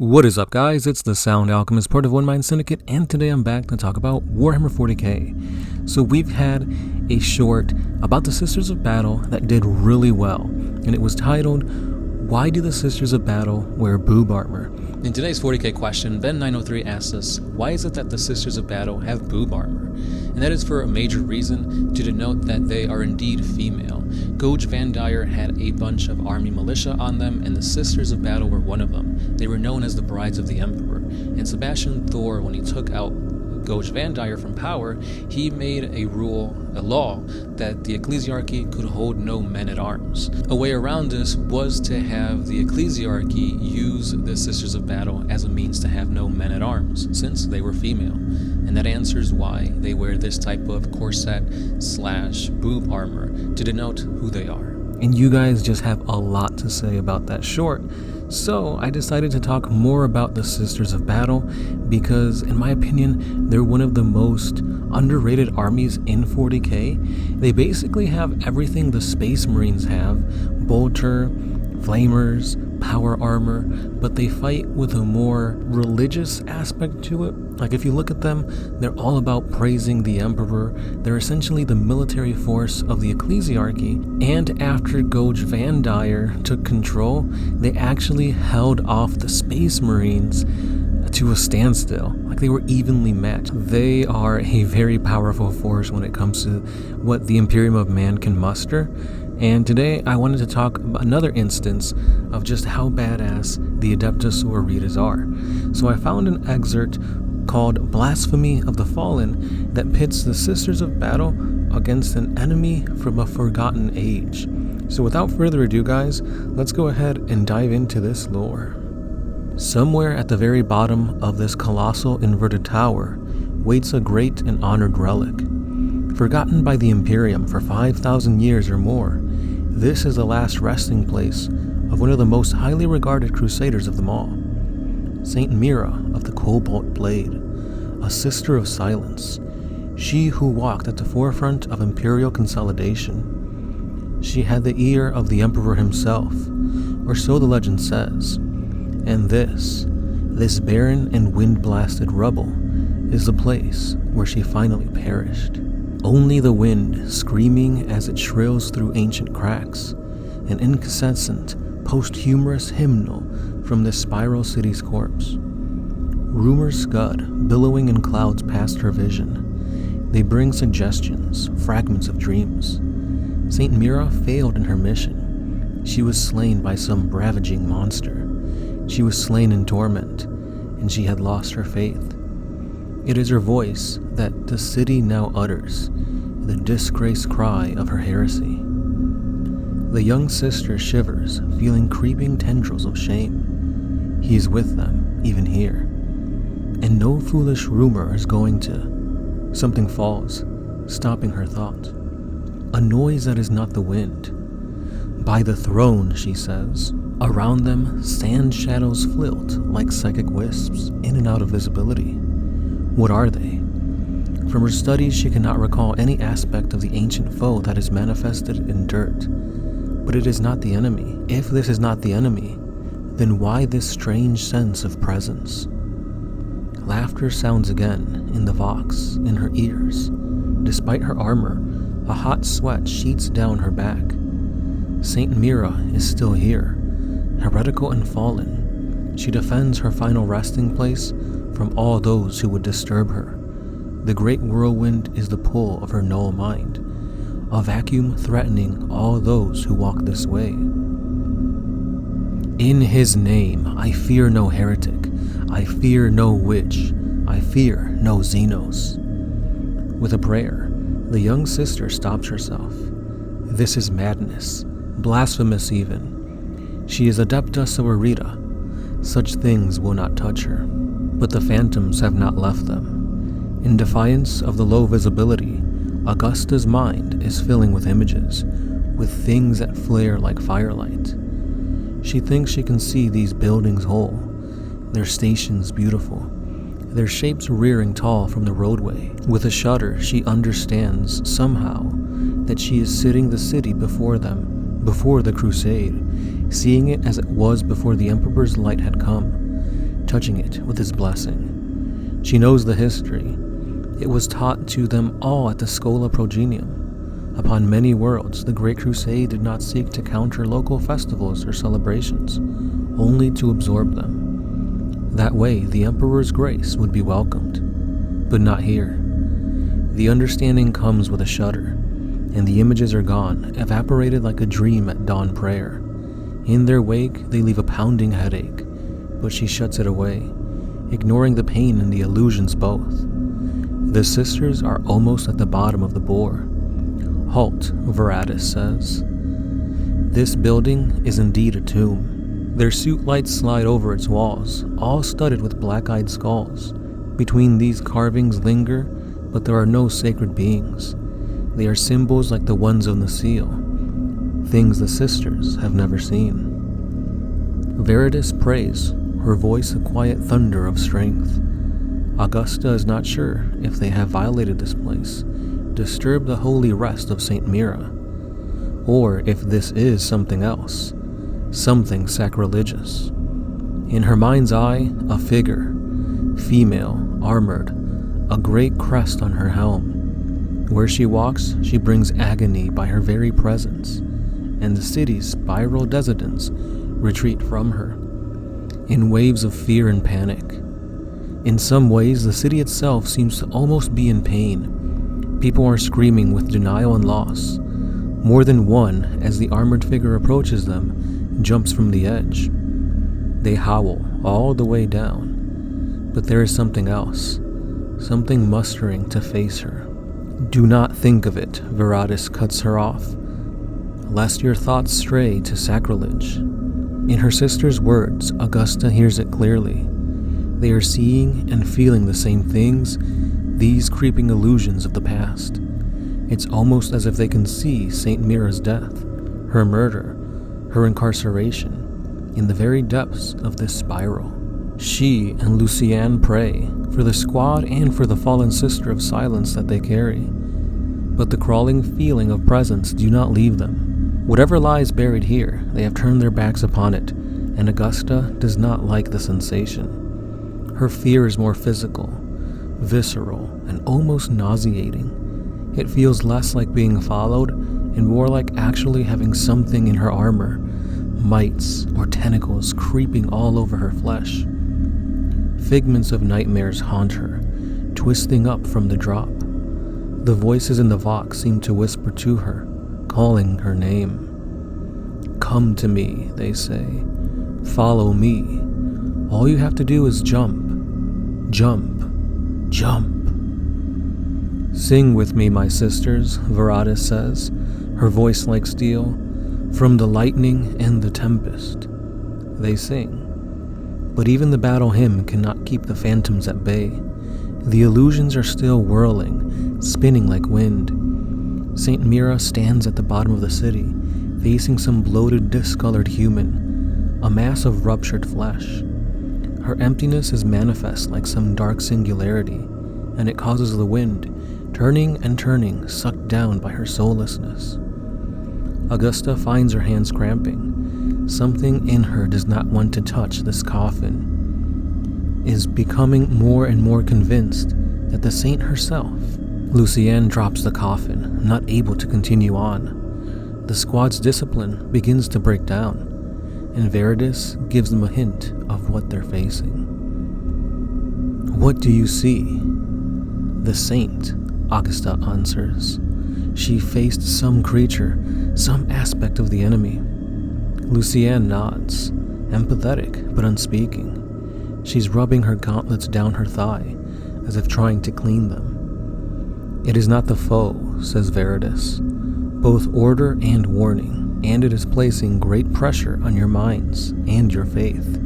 What is up, guys? It's the Sound Alchemist, part of One Mind Syndicate, and today I'm back to talk about Warhammer 40K. So we've had a short about the Sisters of Battle that did really well, and it was titled, Why Do the Sisters of Battle Wear Boob Armor? In today's 40K question, Ben903 asks us, why is it that the Sisters of Battle have boob armor? And that is for a major reason, to denote that they are indeed female. Gouge Van Dyer had a bunch of army militia on them, and the Sisters of Battle were one of them. They were known as the Brides of the Emperor. And Sebastian Thor, when he took out Gouge Van Dyer from power, he made a law that the ecclesiarchy could hold no men-at-arms. A way around this was to have the ecclesiarchy use the Sisters of Battle as a means to have no men-at-arms, since they were female. And that answers why they wear this type of corset/boob armor to denote who they are. And you guys just have a lot to say about that short, so I decided to talk more about the Sisters of Battle because, in my opinion, they're one of the most underrated armies in 40k. They basically have everything the Space Marines have: bolter, flamers, power armor, but they fight with a more religious aspect to it. Like, if you look at them, they're all about praising the Emperor. They're essentially the military force of the ecclesiarchy, and after Gouge Van Dyer took control, they actually held off the Space Marines to a standstill. Like, they were evenly matched. They are a very powerful force when it comes to what the Imperium of Man can muster. And today I wanted to talk about another instance of just how badass the Adeptus Sororitas are. So I found an excerpt called Blasphemy of the Fallen that pits the Sisters of Battle against an enemy from a forgotten age. So without further ado, guys, let's go ahead and dive into this lore. Somewhere at the very bottom of this colossal inverted tower waits a great and honored relic. Forgotten by the Imperium for 5,000 years or more, this is the last resting place of one of the most highly regarded crusaders of them all, Saint Mira of the Cobalt Blade, a sister of silence, she who walked at the forefront of imperial consolidation. She had the ear of the Emperor himself, or so the legend says, and this barren and wind-blasted rubble is the place where she finally perished. Only the wind screaming as it shrills through ancient cracks, an incessant, posthumous hymnal from this spiral city's corpse. Rumors scud, billowing in clouds past her vision. They bring suggestions, fragments of dreams. Saint Mira failed in her mission. She was slain by some ravaging monster. She was slain in torment, and she had lost her faith. It is her voice that the city now utters, the disgraced cry of her heresy. The young sister shivers, feeling creeping tendrils of shame. He is with them, even here. And no foolish rumor is going to. Something falls, stopping her thought. A noise that is not the wind. By the throne, she says. Around them, sand shadows flilt like psychic wisps, in and out of visibility. What are they? From her studies, she cannot recall any aspect of the ancient foe that is manifested in dirt. But it is not the enemy. If this is not the enemy, then why this strange sense of presence? Laughter sounds again in the vox, in her ears. Despite her armor, a hot sweat sheets down her back. Saint Mira is still here, heretical and fallen. She defends her final resting place from all those who would disturb her. The great whirlwind is the pull of her null mind, a vacuum threatening all those who walk this way. In his name, I fear no heretic, I fear no witch, I fear no Xenos. With a prayer, the young sister stops herself. This is madness, blasphemous even. She is Adepta Sororita. Such things will not touch her. But the phantoms have not left them. In defiance of the low visibility, Augusta's mind is filling with images, with things that flare like firelight. She thinks she can see these buildings whole, their stations beautiful, their shapes rearing tall from the roadway. With a shudder, she understands, somehow, that she is sitting the city before them, before the crusade, seeing it as it was before the Emperor's light had come. touching it with his blessing. She knows the history. It was taught to them all at the Schola Progenium. Upon many worlds, the Great Crusade did not seek to counter local festivals or celebrations, only to absorb them. That way, the Emperor's grace would be welcomed. But not here. The understanding comes with a shudder, and the images are gone, evaporated like a dream at dawn prayer. In their wake, they leave a pounding headache, but she shuts it away, ignoring the pain and the illusions both. The sisters are almost at the bottom of the bore. Halt, Veratus says. This building is indeed a tomb. Their suit lights slide over its walls, all studded with black-eyed skulls. Between these carvings linger, but there are no sacred beings. They are symbols like the ones on the seal, things the sisters have never seen. Veratus prays, her voice a quiet thunder of strength. Augusta is not sure if they have violated this place, disturbed the holy rest of St. Mira, or if this is something else, something sacrilegious. In her mind's eye, a figure, female, armored, a great crest on her helm. Where she walks, she brings agony by her very presence, and the city's spiral residents retreat from her, in waves of fear and panic. In some ways, the city itself seems to almost be in pain. People are screaming with denial and loss. More than one, as the armored figure approaches them, jumps from the edge. They howl all the way down. But there is something else, something mustering to face her. Do not think of it, Veratus cuts her off, lest your thoughts stray to sacrilege. In her sister's words, Augusta hears it clearly. They are seeing and feeling the same things, these creeping illusions of the past. It's almost as if they can see St. Mira's death, her murder, her incarceration, in the very depths of this spiral. She and Lucienne pray, for the squad and for the fallen sister of silence that they carry. But the crawling feeling of presence do not leave them. Whatever lies buried here, they have turned their backs upon it, and Augusta does not like the sensation. Her fear is more physical, visceral, and almost nauseating. It feels less like being followed and more like actually having something in her armor, mites or tentacles creeping all over her flesh. Figments of nightmares haunt her, twisting up from the drop. The voices in the Vox seem to whisper to her, calling her name. Come to me, they say. Follow me. All you have to do is jump. Jump. Jump. Sing with me, my sisters, Veratus says, her voice like steel. From the lightning and the tempest. They sing. But even the battle hymn cannot keep the phantoms at bay. The illusions are still whirling, spinning like wind. St. Mira stands at the bottom of the city, facing some bloated, discolored human, a mass of ruptured flesh. Her emptiness is manifest like some dark singularity, and it causes the wind, turning and turning, sucked down by her soullessness. Augusta finds her hands cramping. Something in her does not want to touch this coffin, is becoming more and more convinced that the saint herself. Lucienne drops the coffin, not able to continue on. The squad's discipline begins to break down, and Veratus gives them a hint of what they're facing. What do you see? The saint, Augusta answers. She faced some creature, some aspect of the enemy. Lucienne nods, empathetic but unspeaking. She's rubbing her gauntlets down her thigh, as if trying to clean them. It is not the foe, says Veratus, both order and warning, and it is placing great pressure on your minds and your faith.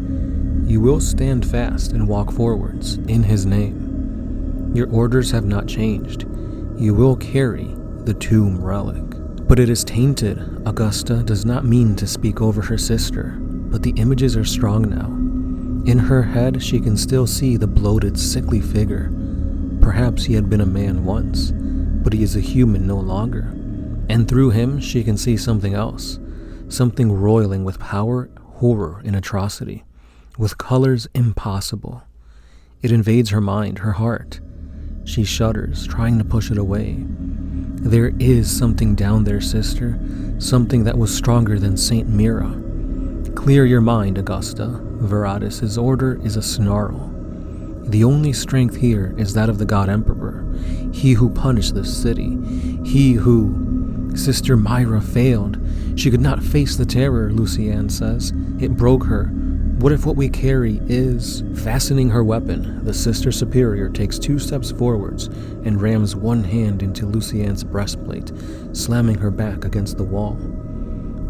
You will stand fast and walk forwards in his name. Your orders have not changed. You will carry the tomb relic. But it is tainted. Augusta does not mean to speak over her sister, but the images are strong now. In her head, she can still see the bloated, sickly figure. Perhaps he had been a man once, but he is a human no longer. And through him, she can see something else, something roiling with power, horror, and atrocity. with colors impossible. It invades her mind, her heart. She shudders, trying to push it away. There is something down there, sister, something that was stronger than Saint Mira. Clear your mind, Augusta. Veratus' order is a snarl. The only strength here is that of the God Emperor, he who punished this city, he who... Sister Myra failed. She could not face the terror, Lucienne says. It broke her. What if what we carry is... Fastening her weapon, the Sister Superior takes 2 steps forwards and rams one hand into Lucienne's breastplate, slamming her back against the wall.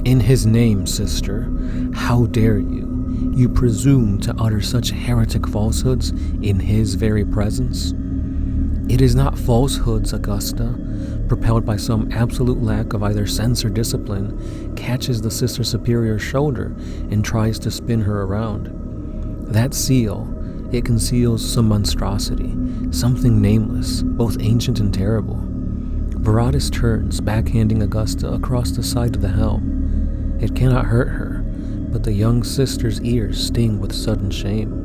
In his name, sister, how dare you? You presume to utter such heretic falsehoods in his very presence? It is not falsehoods, Augusta. Propelled by some absolute lack of either sense or discipline, catches the Sister Superior's shoulder and tries to spin her around. That seal, it conceals some monstrosity, something nameless, both ancient and terrible. Veratus turns, backhanding Augusta across the side of the helm. It cannot hurt her, but the young sister's ears sting with sudden shame.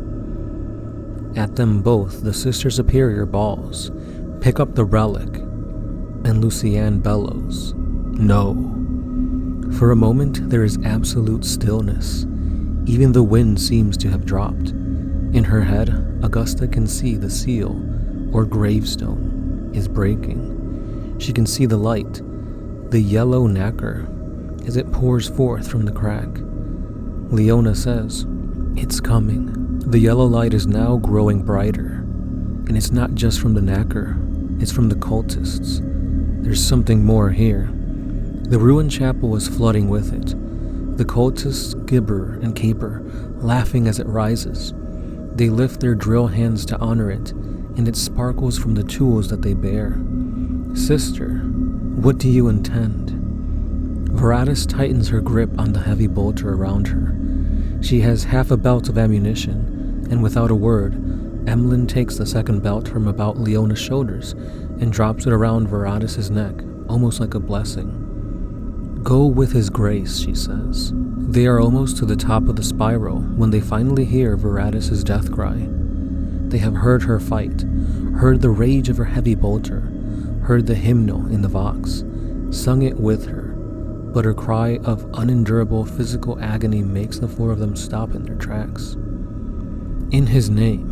At them both, the Sister Superior bawls, "Pick up the relic," and Lucienne bellows, "No." For a moment, there is absolute stillness. Even the wind seems to have dropped. In her head, Augusta can see the seal, or gravestone, is breaking. She can see the light, the yellow nacre, as it pours forth from the crack. Leona says, "It's coming." The yellow light is now growing brighter, and it's not just from the nacre, it's from the cultists. There's something more here. The ruined chapel is flooding with it. The cultists gibber and caper, laughing as it rises. They lift their drill hands to honor it, and it sparkles from the tools that they bear. Sister, what do you intend? Veratus tightens her grip on the heavy bolter around her. She has half a belt of ammunition, and without a word, Emlyn takes the second belt from about Leona's shoulders and drops it around Veratus' neck, almost like a blessing. "Go with his grace," she says. They are almost to the top of the spiral when they finally hear Veratus' death cry. They have heard her fight, heard the rage of her heavy bolter, heard the hymnal in the vox, sung it with her, but her cry of unendurable physical agony makes the 4 of them stop in their tracks. "In his name."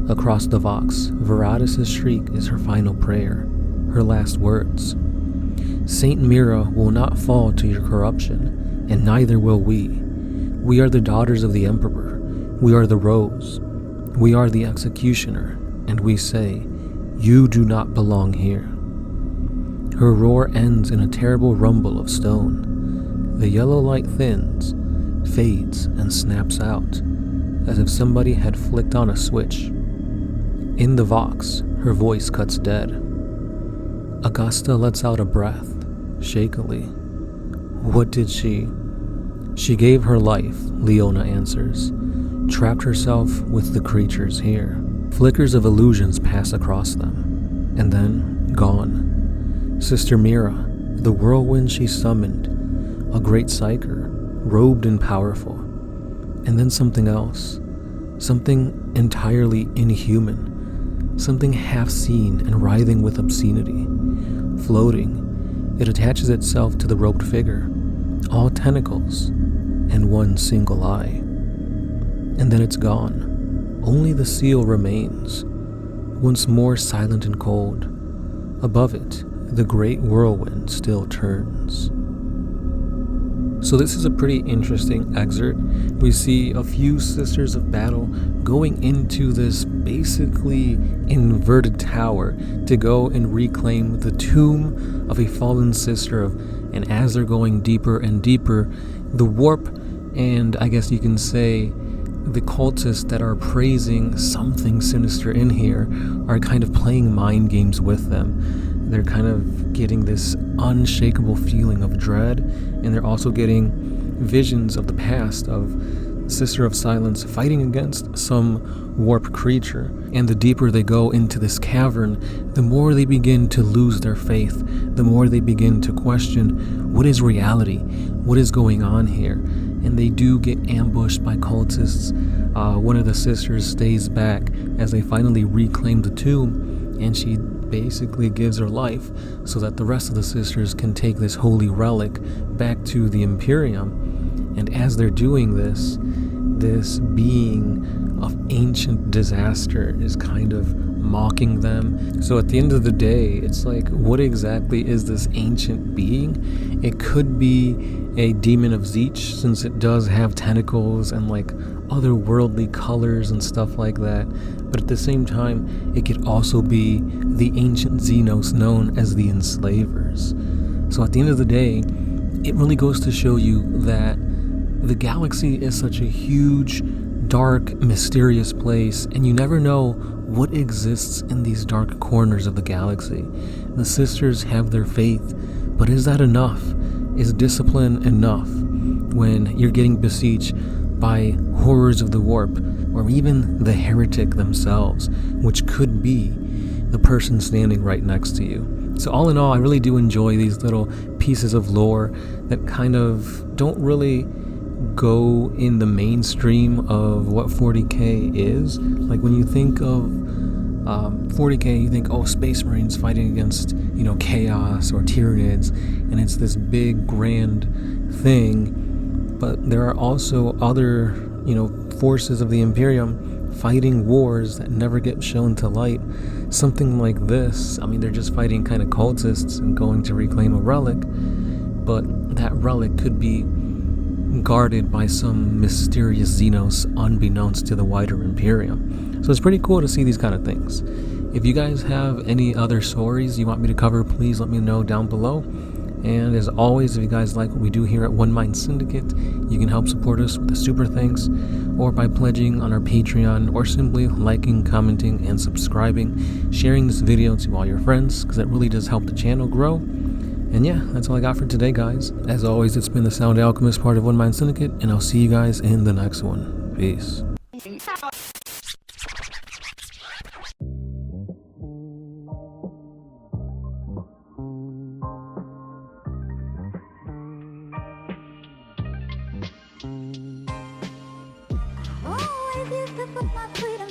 Across the vox, Veratus' shriek is her final prayer, her last words. "Saint Mira will not fall to your corruption, and neither will we. We are the daughters of the Emperor. We are the Rose. We are the Executioner, and we say, you do not belong here." Her roar ends in a terrible rumble of stone. The yellow light thins, fades, and snaps out, as if somebody had flicked on a switch. In the vox, her voice cuts dead. Augusta lets out a breath, shakily. What did she? She gave her life, Leona answers. Trapped herself with the creatures here. Flickers of illusions pass across them, and then gone. Sister Mira, the whirlwind she summoned, a great psyker, robed and powerful. And then something else, something entirely inhuman. Something half-seen and writhing with obscenity. Floating, it attaches itself to the robed figure, all tentacles, and one single eye. And then it's gone. Only the seal remains, once more silent and cold. Above it, the great whirlwind still turns. So this is a pretty interesting excerpt. We see a few Sisters of Battle going into this basically inverted tower to go and reclaim the tomb of a fallen sister. And as they're going deeper and deeper, the warp, and I guess you can say the cultists that are praising something sinister in here, are kind of playing mind games with them. They're kind of getting this unshakable feeling of dread, and they're also getting visions of the past of Sister of Silence fighting against some warp creature. And the deeper they go into this cavern, the more they begin to lose their faith, the more they begin to question what is reality, what is going on here. and they do get ambushed by cultists. One of the sisters stays back as they finally reclaim the tomb, and she basically gives her life so that the rest of the sisters can take this holy relic back to the Imperium. And as they're doing this, this being of ancient disaster is kind of mocking them. So at the end of the day, it's like, what exactly is this ancient being? It could be a demon of Zeech, since it does have tentacles and like otherworldly colors and stuff like that. But at the same time, it could also be the ancient Xenos known as the Enslavers. So at the end of the day, it really goes to show you that the galaxy is such a huge, dark, mysterious place, and you never know what exists in these dark corners of the galaxy. The sisters have their faith, but is that enough? Is discipline enough when you're getting besieged by horrors of the warp, or even the heretic themselves, which could be the person standing right next to you? So all in all, I really do enjoy these little pieces of lore that kind of don't really go in the mainstream of what 40K is. Like when you think of 40K, you think, oh, Space Marines fighting against, chaos or Tyranids, and it's this big grand thing. But there are also other, forces of the Imperium fighting wars that never get shown to light. Something like this, they're just fighting kind of cultists and going to reclaim a relic, but that relic could be guarded by some mysterious Xenos unbeknownst to the wider Imperium. So it's pretty cool to see these kind of things. If you guys have any other stories you want me to cover, please let me know down below. And as always, if you guys like what we do here at One Mind Syndicate, you can help support us with a super thanks, or by pledging on our Patreon, or simply liking, commenting, and subscribing, sharing this video to all your friends, because that really does help the channel grow. And yeah, that's all I got for today, guys. As always, it's been the Sound Alchemist, part of One Mind Syndicate, and I'll see you guys in the next one. Peace. Oh, if you could put my freedom